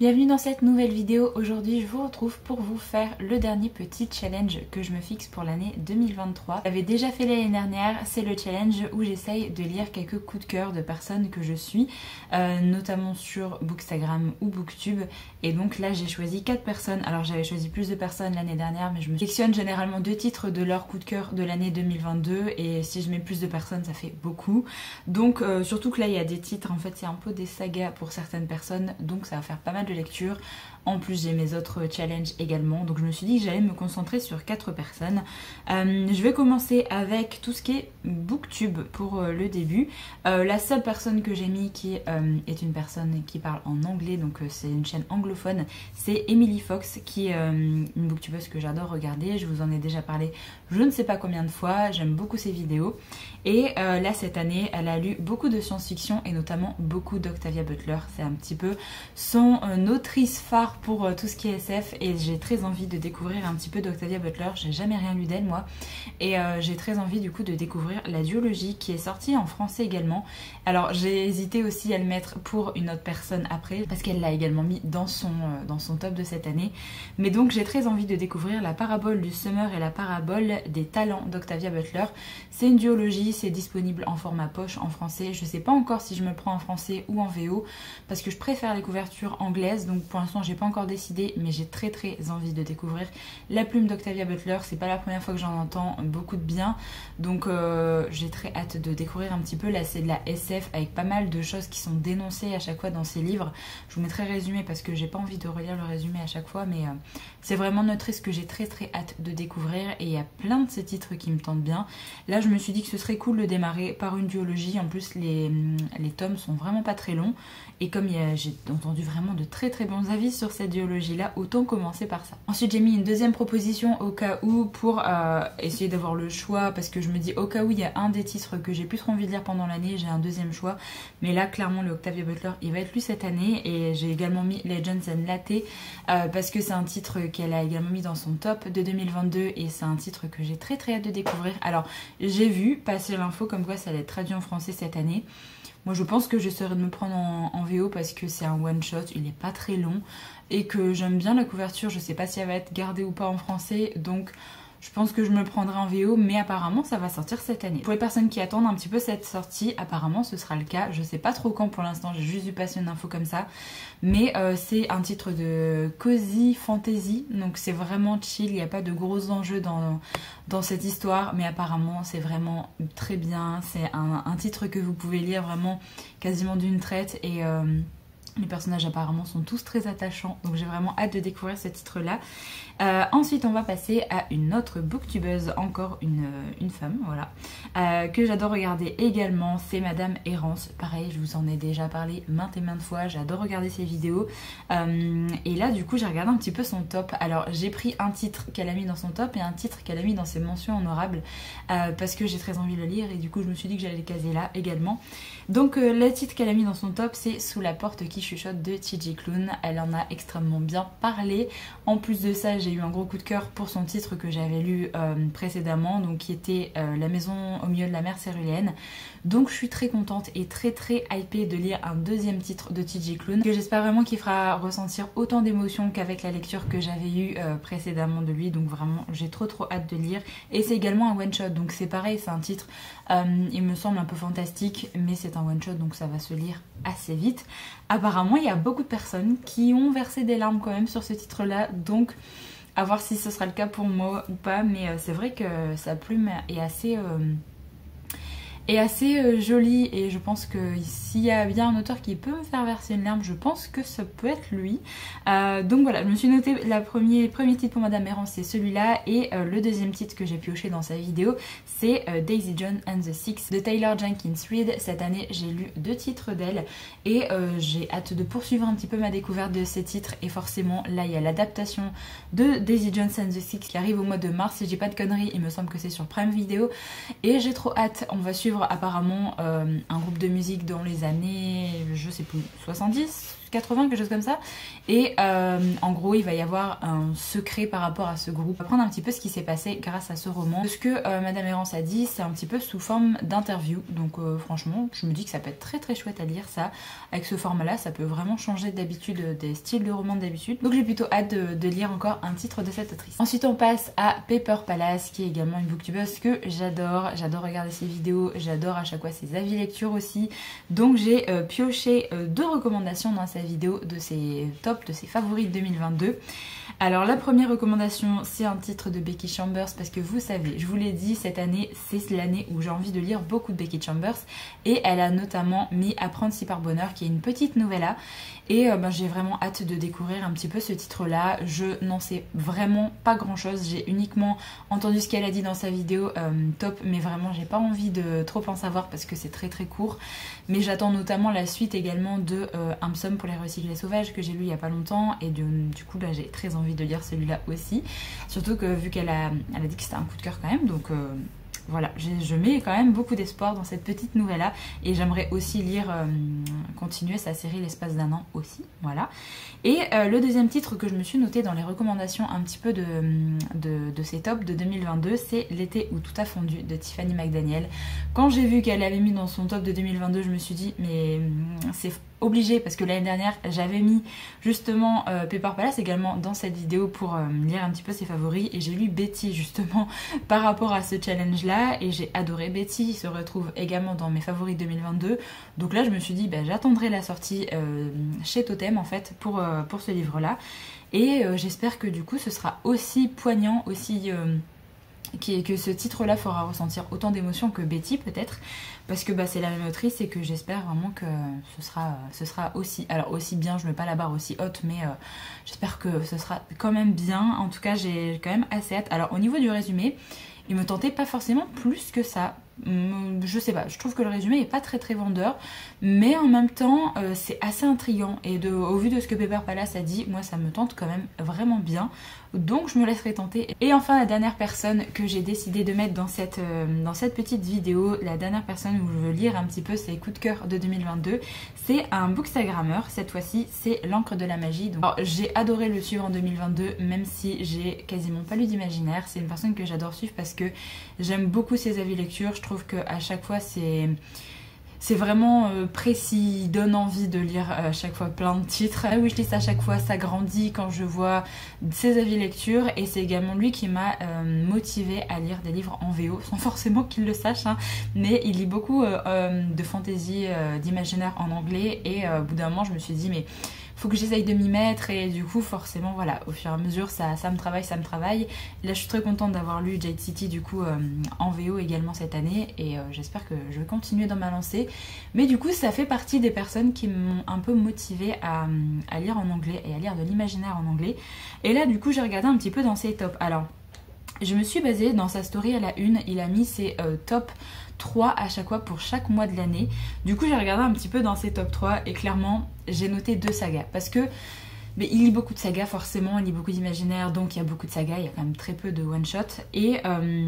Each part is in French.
Bienvenue dans cette nouvelle vidéo. Aujourd'hui je vous retrouve pour vous faire le dernier petit challenge que je me fixe pour l'année 2023. J'avais déjà fait l'année dernière, c'est le challenge où j'essaye de lire quelques coups de cœur de personnes que je suis, notamment sur Bookstagram ou Booktube. Et donc là j'ai choisi 4 personnes, alors j'avais choisi plus de personnes l'année dernière mais je me sélectionne généralement 2 titres de leur coup de cœur de l'année 2022 et si je mets plus de personnes ça fait beaucoup. Donc surtout que là il y a des titres, en fait c'est un peu des sagas pour certaines personnes donc ça va faire pas mal de lecture. En plus j'ai mes autres challenges également, donc je me suis dit que j'allais me concentrer sur 4 personnes. Je vais commencer avec tout ce qui est Booktube pour le début. La seule personne que j'ai mis qui est une personne qui parle en anglais, donc c'est une chaîne anglophone, c'est Emily Fox qui est une booktubeuse que j'adore regarder. Je vous en ai déjà parlé je ne sais pas combien de fois, j'aime beaucoup ses vidéos. Et là cette année elle a lu beaucoup de science-fiction et notamment beaucoup d'Octavia Butler. C'est un petit peu son autrice phare pour tout ce qui est SF et j'ai très envie de découvrir un petit peu d'Octavia Butler. J'ai jamais rien lu d'elle moi et j'ai très envie du coup de découvrir la duologie qui est sortie en français également. Alors j'ai hésité aussi à le mettre pour une autre personne après parce qu'elle l'a également mis dans son top de cette année. Mais donc j'ai très envie de découvrir la parabole du Summer et la parabole des talents d'Octavia Butler. C'est une duologie, c'est disponible en format poche en français. Je sais pas encore si je me le prends en français ou en VO parce que je préfère les couvertures anglaises, donc pour l'instant j'ai pas encore décidé, mais j'ai très envie de découvrir la plume d'Octavia Butler. C'est pas la première fois que j'en entends beaucoup de bien, donc j'ai très hâte de découvrir un petit peu. Là c'est de la SF avec pas mal de choses qui sont dénoncées à chaque fois dans ses livres. Je vous mettrai résumé parce que j'ai pas envie de relire le résumé à chaque fois, mais c'est vraiment une autrice que j'ai très hâte de découvrir et il y a plein de ces titres qui me tentent bien. Là je me suis dit que ce serait cool de démarrer par une duologie. En plus les tomes sont vraiment pas très longs et comme j'ai entendu vraiment de très bons avis sur cette duologie là, autant commencer par ça. Ensuite j'ai mis une deuxième proposition au cas où pour essayer d'avoir le choix, parce que je me dis au cas où il y a un des titres que j'ai plus trop envie de lire pendant l'année, j'ai un deuxième choix. Mais là clairement le Octavia Butler il va être lu cette année et j'ai également mis Legends and Latte parce que c'est un titre qu'elle a également mis dans son top de 2022 et c'est un titre que j'ai très hâte de découvrir. Alors j'ai vu passer l'info comme quoi ça allait être traduit en français cette année. Moi je pense que j'essaierai de me prendre en VO parce que c'est un one shot, il n'est pas très long et que j'aime bien la couverture. Je sais pas si elle va être gardée ou pas en français, donc je pense que je me le prendrai en VO, mais apparemment ça va sortir cette année. Pour les personnes qui attendent un petit peu cette sortie, apparemment ce sera le cas. Je sais pas trop quand pour l'instant, j'ai juste dû passer une info comme ça. Mais c'est un titre de cozy fantasy, donc c'est vraiment chill, il n'y a pas de gros enjeux dans cette histoire. Mais apparemment c'est vraiment très bien, c'est un titre que vous pouvez lire vraiment quasiment d'une traite et... les personnages apparemment sont tous très attachants, donc j'ai vraiment hâte de découvrir ce titre-là. Ensuite on va passer à une autre booktubeuse, encore une femme, voilà, que j'adore regarder également, c'est Madame Errance. Pareil, je vous en ai déjà parlé maintes et maintes fois, j'adore regarder ses vidéos. Et là du coup j'ai regardé un petit peu son top. Alors j'ai pris un titre qu'elle a mis dans son top et un titre qu'elle a mis dans ses mentions honorables parce que j'ai très envie de le lire et du coup je me suis dit que j'allais le caser là également. Donc le titre qu'elle a mis dans son top c'est Sous la porte qui chuchote de TJ Klune. Elle en a extrêmement bien parlé. En plus de ça j'ai eu un gros coup de cœur pour son titre que j'avais lu précédemment, donc qui était La maison au milieu de la mer céruléenne. Donc je suis très contente et très hypée de lire un deuxième titre de TJ Klune que j'espère vraiment qu'il fera ressentir autant d'émotions qu'avec la lecture que j'avais eue précédemment de lui. Donc vraiment j'ai trop hâte de lire et c'est également un one shot, donc c'est pareil, c'est un titre il me semble un peu fantastique mais c'est un one shot donc ça va se lire assez vite. Apparemment il y a beaucoup de personnes qui ont versé des larmes quand même sur ce titre là, donc à voir si ce sera le cas pour moi ou pas, mais c'est vrai que sa plume est assez jolie et je pense que s'il y a bien un auteur qui peut me faire verser une larme, je pense que ça peut être lui. Donc voilà, je me suis noté le premier titre pour Madame Errance, c'est celui-là, et le deuxième titre que j'ai pioché dans sa vidéo c'est Daisy Jones and the Six de Taylor Jenkins Reid. Cette année j'ai lu 2 titres d'elle et j'ai hâte de poursuivre un petit peu ma découverte de ces titres, et forcément là il y a l'adaptation de Daisy Jones and the Six qui arrive au mois de mars si j'ai pas de conneries, il me semble que c'est sur Prime Video et j'ai trop hâte. On va suivre apparemment un groupe de musique dans les années, je sais plus, 70, 80, quelque chose comme ça. Et en gros, il va y avoir un secret par rapport à ce groupe. On va apprendre un petit peu ce qui s'est passé grâce à ce roman. Ce que Madame Errance a dit, c'est un petit peu sous forme d'interview. Donc franchement, je me dis que ça peut être très très chouette à lire ça. Avec ce format-là, ça peut vraiment changer d'habitude des styles de romans d'habitude. Donc j'ai plutôt hâte de lire encore un titre de cette autrice. Ensuite, on passe à Paper Palace, qui est également une booktubeuse que j'adore. J'adore regarder ses vidéos, j'adore à chaque fois ses avis lecture aussi. Donc j'ai pioché 2 recommandations dans sa vidéo de ses tops, de ses favoris de 2022. Alors la première recommandation, c'est un titre de Becky Chambers parce que vous savez, je vous l'ai dit, cette année c'est l'année où j'ai envie de lire beaucoup de Becky Chambers et elle a notamment mis Apprendre si par bonheur, qui est une petite novella. Et j'ai vraiment hâte de découvrir un petit peu ce titre-là. Je n'en sais vraiment pas grand-chose. J'ai uniquement entendu ce qu'elle a dit dans sa vidéo top, mais vraiment j'ai pas envie de trop en savoir parce que c'est très très court. Mais j'attends notamment la suite également de Un psaume pour les recyclés sauvages que j'ai lu il y a pas longtemps. Et du coup là j'ai très envie de lire celui-là aussi. Surtout que vu qu'elle a dit que c'était un coup de cœur quand même, donc... voilà, je mets quand même beaucoup d'espoir dans cette petite novella et j'aimerais aussi lire, continuer sa série l'espace d'un an aussi, voilà. Et le deuxième titre que je me suis noté dans les recommandations un petit peu de ces tops de 2022, c'est L'été où tout a fondu de Tiffany McDaniel. Quand j'ai vu qu'elle avait mis dans son top de 2022, je me suis dit mais c'est obligée parce que l'année dernière j'avais mis justement Paper Palace également dans cette vidéo pour lire un petit peu ses favoris et j'ai lu Betty justement par rapport à ce challenge là et j'ai adoré. Betty se retrouve également dans mes favoris 2022, donc là je me suis dit j'attendrai la sortie chez Totem en fait pour ce livre là et j'espère que du coup ce sera aussi poignant, aussi... que ce titre-là fera ressentir autant d'émotions que Betty peut-être, parce que c'est la même autrice et que j'espère vraiment que ce sera aussi, alors aussi bien, je mets pas la barre aussi haute, mais j'espère que ce sera quand même bien. En tout cas, j'ai quand même assez hâte. Alors au niveau du résumé, il me tentait pas forcément plus que ça. Je sais pas, je trouve que le résumé est pas très très vendeur, mais en même temps c'est assez intriguant et au vu de ce que Paper Palace a dit, moi ça me tente quand même vraiment bien, donc je me laisserai tenter. Et enfin la dernière personne que j'ai décidé de mettre dans cette petite vidéo, la dernière personne où je veux lire un petit peu ses coups de cœur de 2022, c'est un bookstagrammeur, cette fois-ci c'est l'encre de la magie. Donc, j'ai adoré le suivre en 2022, même si j'ai quasiment pas lu d'imaginaire. C'est une personne que j'adore suivre parce que j'aime beaucoup ses avis lecture. Je trouve qu'à chaque fois c'est vraiment précis, il donne envie de lire à chaque fois plein de titres. Là où je lis à chaque fois, ça grandit quand je vois ses avis lecture et c'est également lui qui m'a motivée à lire des livres en VO, sans forcément qu'il le sache, hein, mais il lit beaucoup de fantasy, d'imaginaire en anglais et au bout d'un moment je me suis dit mais faut que j'essaye de m'y mettre et du coup forcément voilà, au fur et à mesure ça me travaille. Là je suis très contente d'avoir lu Jade City du coup en VO également cette année et j'espère que je vais continuer dans ma lancée, mais du coup ça fait partie des personnes qui m'ont un peu motivée à lire en anglais et à lire de l'imaginaire en anglais. Et là du coup j'ai regardé un petit peu dans ses tops. Alors je me suis basée dans sa story à la une, il a mis ses top 3 à chaque fois pour chaque mois de l'année. Du coup j'ai regardé un petit peu dans ses top 3 et clairement j'ai noté 2 sagas parce que il lit beaucoup de sagas forcément, il lit beaucoup d'imaginaire, donc il y a beaucoup de sagas, il y a quand même très peu de one shot et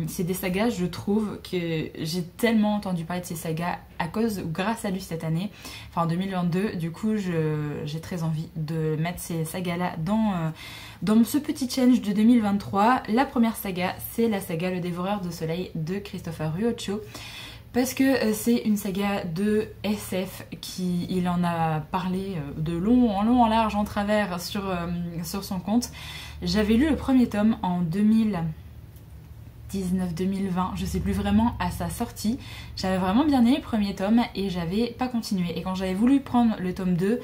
c'est des sagas, je trouve que j'ai tellement entendu parler de ces sagas à cause ou grâce à lui cette année, enfin en 2022, du coup j'ai très envie de mettre ces sagas là dans ce petit challenge de 2023. La première saga, c'est la saga Le Dévoreur de Soleil de Christopher Ruocco. Parce que c'est une saga de SF il en a parlé de long, en large, en travers sur son compte. J'avais lu le premier tome en 2019-2020, je sais plus vraiment, à sa sortie. J'avais vraiment bien aimé le premier tome et j'avais pas continué. Et quand j'avais voulu prendre le tome 2,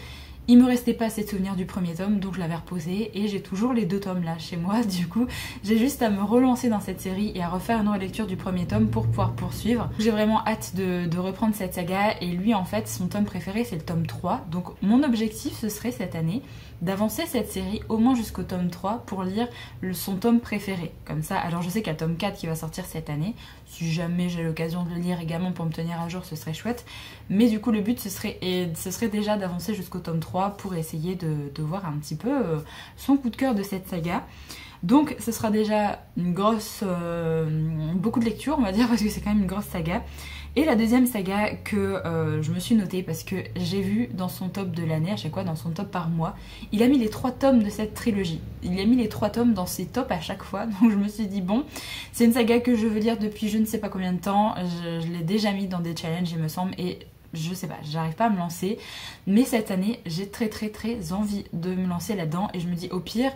il me restait pas assez de souvenirs du premier tome, donc je l'avais reposé et j'ai toujours les 2 tomes là chez moi. Du coup, j'ai juste à me relancer dans cette série et à refaire une relecture du premier tome pour pouvoir poursuivre. J'ai vraiment hâte de reprendre cette saga et lui en fait, son tome préféré c'est le tome 3. Donc mon objectif ce serait cette année d'avancer cette série au moins jusqu'au tome 3 pour lire son tome préféré. Comme ça, alors je sais qu'il y a le tome 4 qui va sortir cette année. Si jamais j'ai l'occasion de le lire également pour me tenir à jour, ce serait chouette. Mais du coup, le but, ce serait déjà d'avancer jusqu'au tome 3 pour essayer de voir un petit peu son coup de cœur de cette saga. Donc, ce sera déjà une grosse... beaucoup de lecture, on va dire, parce que c'est quand même une grosse saga. Et la deuxième saga que je me suis notée parce que j'ai vu dans son top de l'année, à chaque fois dans son top par mois, il a mis les 3 tomes de cette trilogie. Il a mis les 3 tomes dans ses tops à chaque fois, donc je me suis dit bon, c'est une saga que je veux lire depuis je ne sais pas combien de temps, je l'ai déjà mis dans des challenges il me semble, et je sais pas, j'arrive pas à me lancer, mais cette année j'ai très envie de me lancer là-dedans, et je me dis au pire,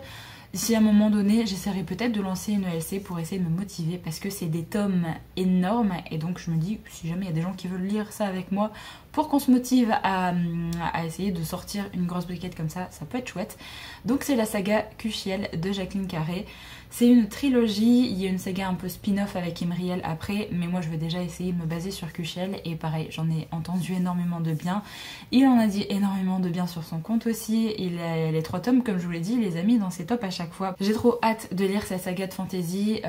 si à un moment donné j'essaierai peut-être de lancer une ELC pour essayer de me motiver, parce que c'est des tomes énormes, et donc je me dis si jamais il y a des gens qui veulent lire ça avec moi pour qu'on se motive à essayer de sortir une grosse briquette comme ça peut être chouette. Donc c'est la saga Kushiel de Jacqueline Carré. C'est une trilogie, il y a une saga un peu spin-off avec Imriel après, mais moi je vais déjà essayer de me baser sur Kushiel, et pareil, j'en ai entendu énormément de bien. Il en a dit énormément de bien sur son compte aussi, les 3 tomes, comme je vous l'ai dit, il les a mis dans ses tops à chaque fois. J'ai trop hâte de lire sa saga de fantasy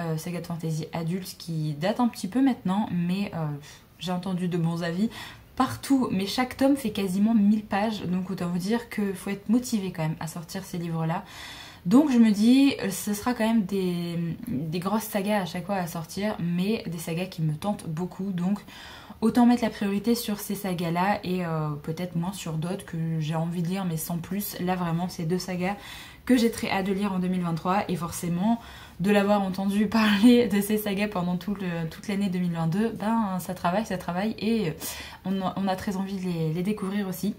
adulte qui date un petit peu maintenant, mais j'ai entendu de bons avis partout, mais chaque tome fait quasiment 1000 pages, donc autant vous dire qu'il faut être motivé quand même à sortir ces livres-là. Donc je me dis, ce sera quand même des grosses sagas à chaque fois à sortir, mais des sagas qui me tentent beaucoup, donc autant mettre la priorité sur ces sagas-là et peut-être moins sur d'autres que j'ai envie de lire, mais sans plus. Là vraiment, c'est 2 sagas que j'ai très hâte de lire en 2023, et forcément de l'avoir entendu parler de ces sagas pendant toute l'année 2022, ben ça travaille, et on a très envie de les découvrir aussi.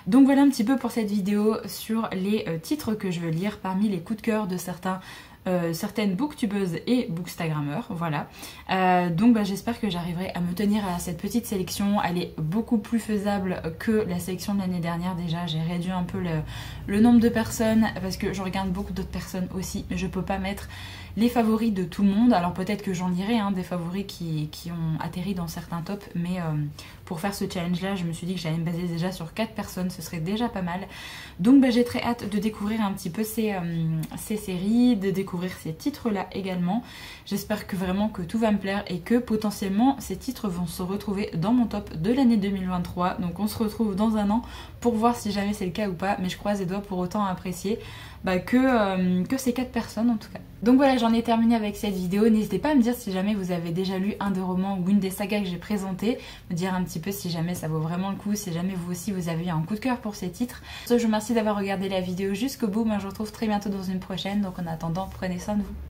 Donc voilà un petit peu pour cette vidéo sur les titres que je veux lire parmi les coups de cœur de certaines booktubeuses et bookstagrammeurs, voilà. Donc j'espère que j'arriverai à me tenir à cette petite sélection. Elle est beaucoup plus faisable que la sélection de l'année dernière déjà. J'ai réduit un peu le nombre de personnes parce que je regarde beaucoup d'autres personnes aussi, mais je peux pas mettre les favoris de tout le monde. Alors peut-être que j'en lirai des favoris qui ont atterri dans certains tops, mais pour faire ce challenge là je me suis dit que j'allais me baser déjà sur 4 personnes, ce serait déjà pas mal. Donc j'ai très hâte de découvrir un petit peu ces séries, de découvrir ces titres là également. J'espère que vraiment que tout va me plaire et que potentiellement ces titres vont se retrouver dans mon top de l'année 2023. Donc on se retrouve dans un an pour voir si jamais c'est le cas ou pas, mais je croise les doigts pour autant apprécier que ces 4 personnes en tout cas. Donc voilà, j'en ai terminé avec cette vidéo. N'hésitez pas à me dire si jamais vous avez déjà lu un des romans ou une des sagas que j'ai présenté, me dire un petit peu si jamais ça vaut vraiment le coup, si jamais vous aussi vous avez eu un coup de cœur pour ces titres. Je vous remercie d'avoir regardé la vidéo jusqu'au bout. Moi je vous retrouve très bientôt dans une prochaine, donc en attendant prenez soin de vous.